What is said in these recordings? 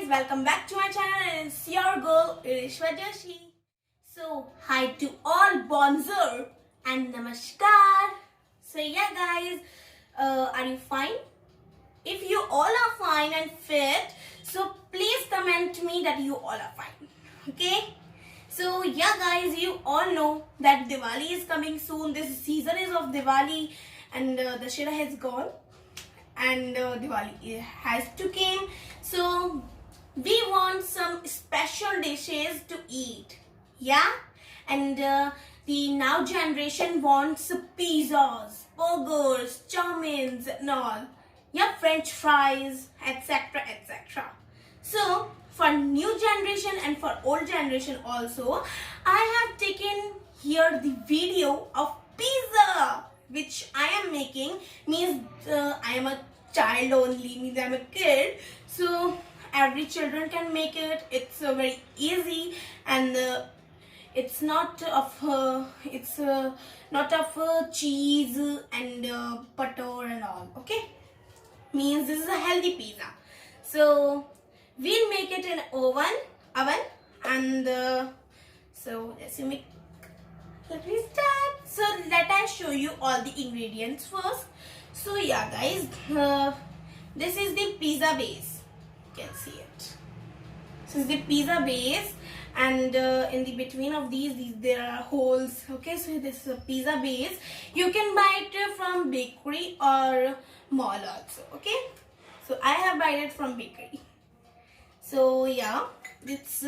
welcome back to my channel and it's your girl Ereshva. So hi to all, bonjour and namaskar. So yeah guys, are you fine? If you all are fine and fit, so please comment me that you all are fine. Okay? So yeah guys, you all know that Diwali is coming soon. This season is of Diwali and the Shira has gone and Diwali has to came. So we want some special dishes to eat. Yeah? And the now generation wants pizzas, burgers, chow-meins and all. Yeah, French fries, etc. etc. So for new generation and for old generation also, I have taken here the video of pizza which I am making. Means I am a child only, means I am a kid. So every children can make it. It's very easy and it's not of cheese and butter and all. Okay, means this is a healthy pizza. So we'll make it in oven and so let me start. So let I show you all the ingredients first. So yeah guys, this is the pizza base. You can see it. This is the pizza base and in the between of these there are holes. Okay, so this is a pizza base. You can buy it from bakery or mall also. Okay, so I have bought it from bakery. So yeah, it's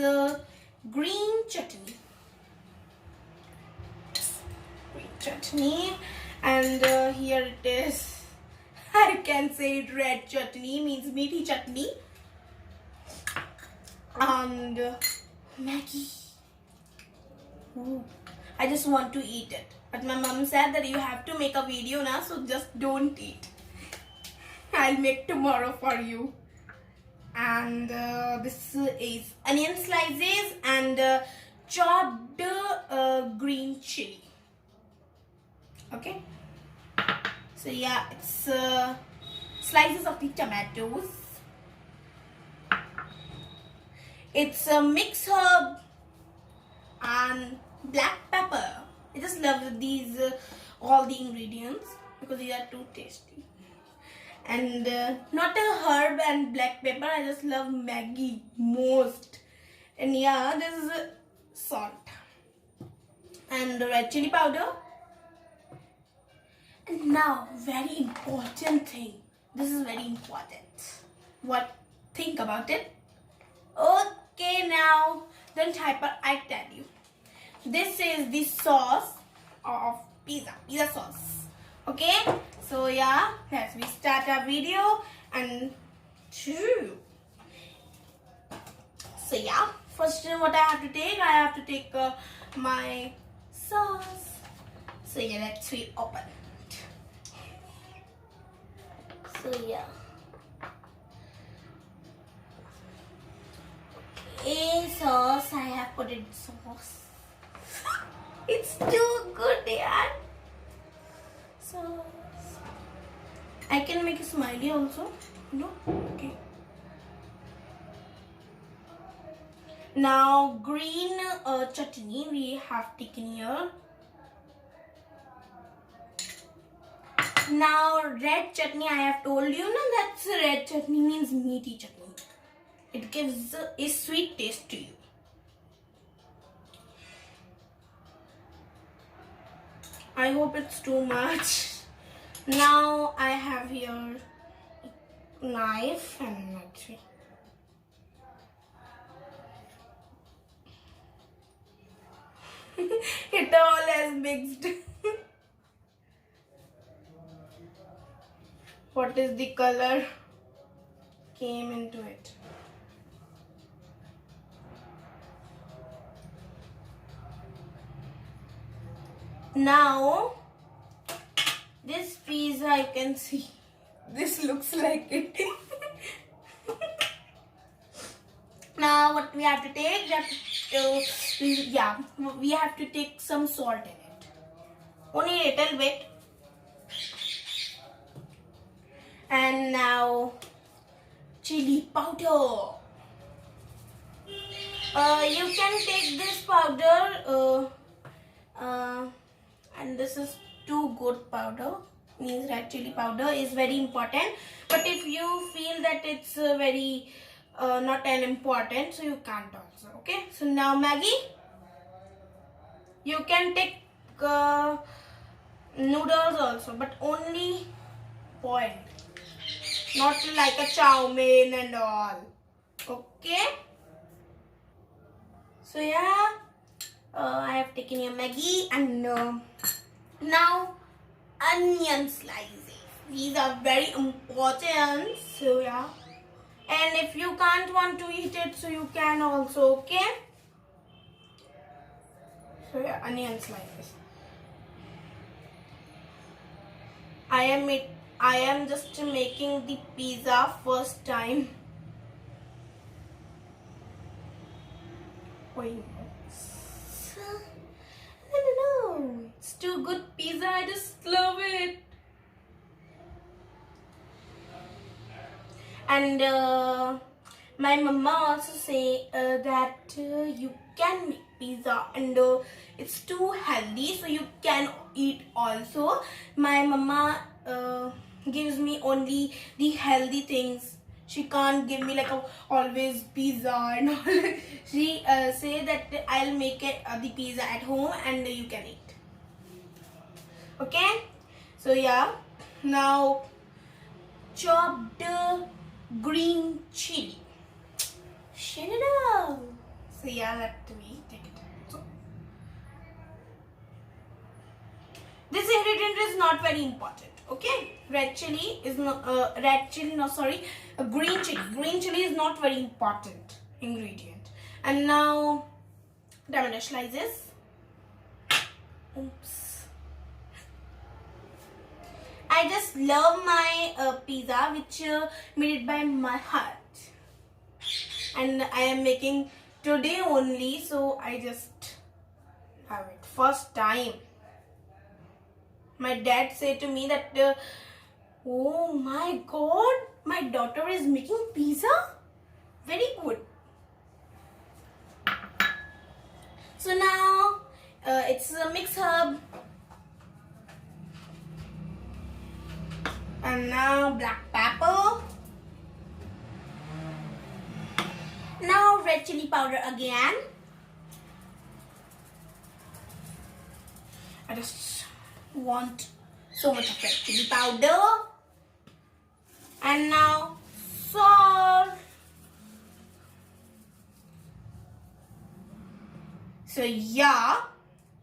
green chutney. Green chutney and here it is. I can say it red chutney, means meaty chutney. And Maggie. Ooh, I just want to eat it. But my mom said that you have to make a video now, so just don't eat. I'll make tomorrow for you. And this is onion slices and chopped green chili. Okay. So yeah, it's slices of the tomatoes. It's a mixed herb and black pepper. I just love these all the ingredients because they are too tasty. And not a herb and black pepper. I just love Maggi most. And yeah, this is salt and red chili powder. And now, very important thing. This is very important. What? Think about it. Okay, now don't hyper. I tell you. This is the sauce of pizza sauce. Okay, so yeah, let's we start our video and so yeah, first what I have to take my sauce. So yeah, let's we open it. So yeah, a sauce, I have put in sauce. It's too good, yeah. So I can make a smiley also. No? Okay. Now green chutney we have taken here. Now red chutney, I have told you now that's red chutney means meaty chutney. It gives a sweet taste to you. I hope it's too much. Now I have here a knife and actually it all has mixed. What is the color came into it? Now this pizza, I can see this looks like it. Now what we have to take, we have to take some salt in it, only a little bit. And now chili powder. You can take this powder and this is too good powder, means red chili powder is very important, but if you feel that it's very not an important, so you can't also. Okay, so now Maggie, you can take noodles also, but only boiled, not like a chow mein and all. Okay, so yeah, I have taken your Maggie, and now onion slices. These are very important. So yeah, and if you can't want to eat it, so you can also. Okay, so yeah, onion slices. I am just making the pizza first time. Wait, I don't know. It's too good pizza. I just love it. And my mama also say that you can make pizza, and it's too healthy, so you can eat also. My mama gives me only the healthy things. She can't give me like always pizza and all. She say that I'll make it the pizza at home and you can eat. Okay, so yeah, now chopped green chili. Shut it up. So yeah, let me take it. So, this ingredient is not very important. Okay, red chili is not green chili. Green chili is not very important ingredient. And now tomato slices. Oops. I just love my pizza, which made it by my heart, and I am making today only, so I just have it first time. My dad said to me that oh my god, my daughter is making pizza, very good. So now it's a mix hub. And now black pepper. Now red chili powder again. I just want so much of red chili powder. And now salt. So yeah,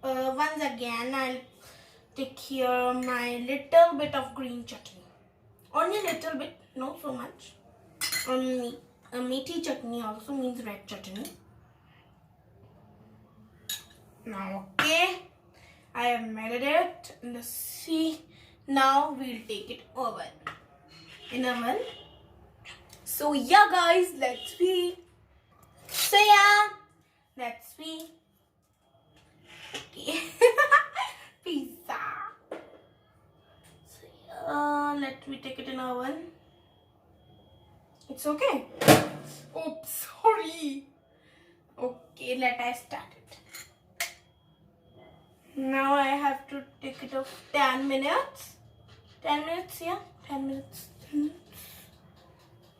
once again I'll take here my little bit of green chutney. Only a little bit, not so much. A meaty chutney also means red chutney. Now, okay, I have melted it in the sea. Now we'll take it in oven. So yeah, guys, let's see. So yeah, let's see. Okay, pizza. Let me take it in oven. It's okay. Oops, sorry. Okay, let us start it. Now I have to take it off 10 minutes. 10 minutes, yeah, 10 minutes.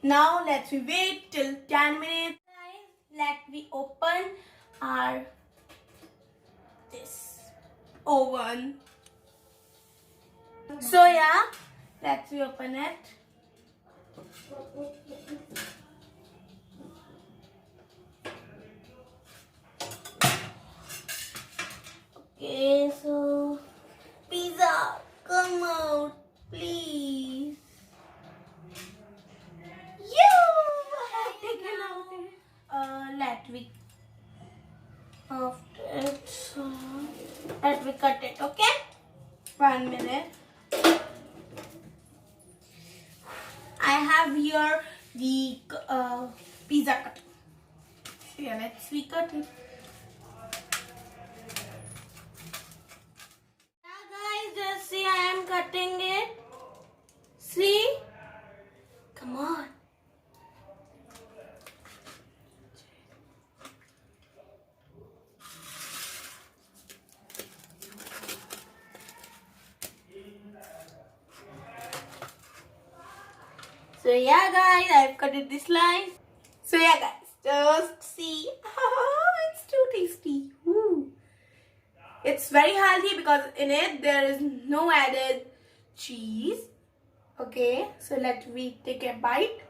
Now let's wait till 10 minutes. Let me open our this oven. So yeah, let's open it. Okay, so pizza, come out, please. Let me after it, so let me cut it. Okay, 1 minute. I have here the pizza cutter. Yeah, let's cut it. Yeah, guys, just see I am cutting it. See? Come on. So yeah guys, I've cut it this slice. So yeah guys, just see. It's too tasty. Ooh. It's very healthy because in it there is no added cheese. Okay, so let me take a bite.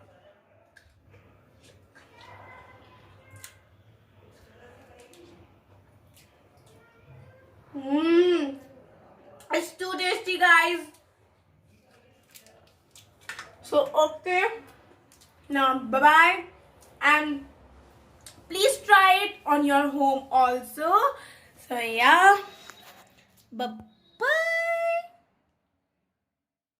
Mmm, it's too tasty guys. So okay, now bye bye, and please try it on your home also. So yeah, bye.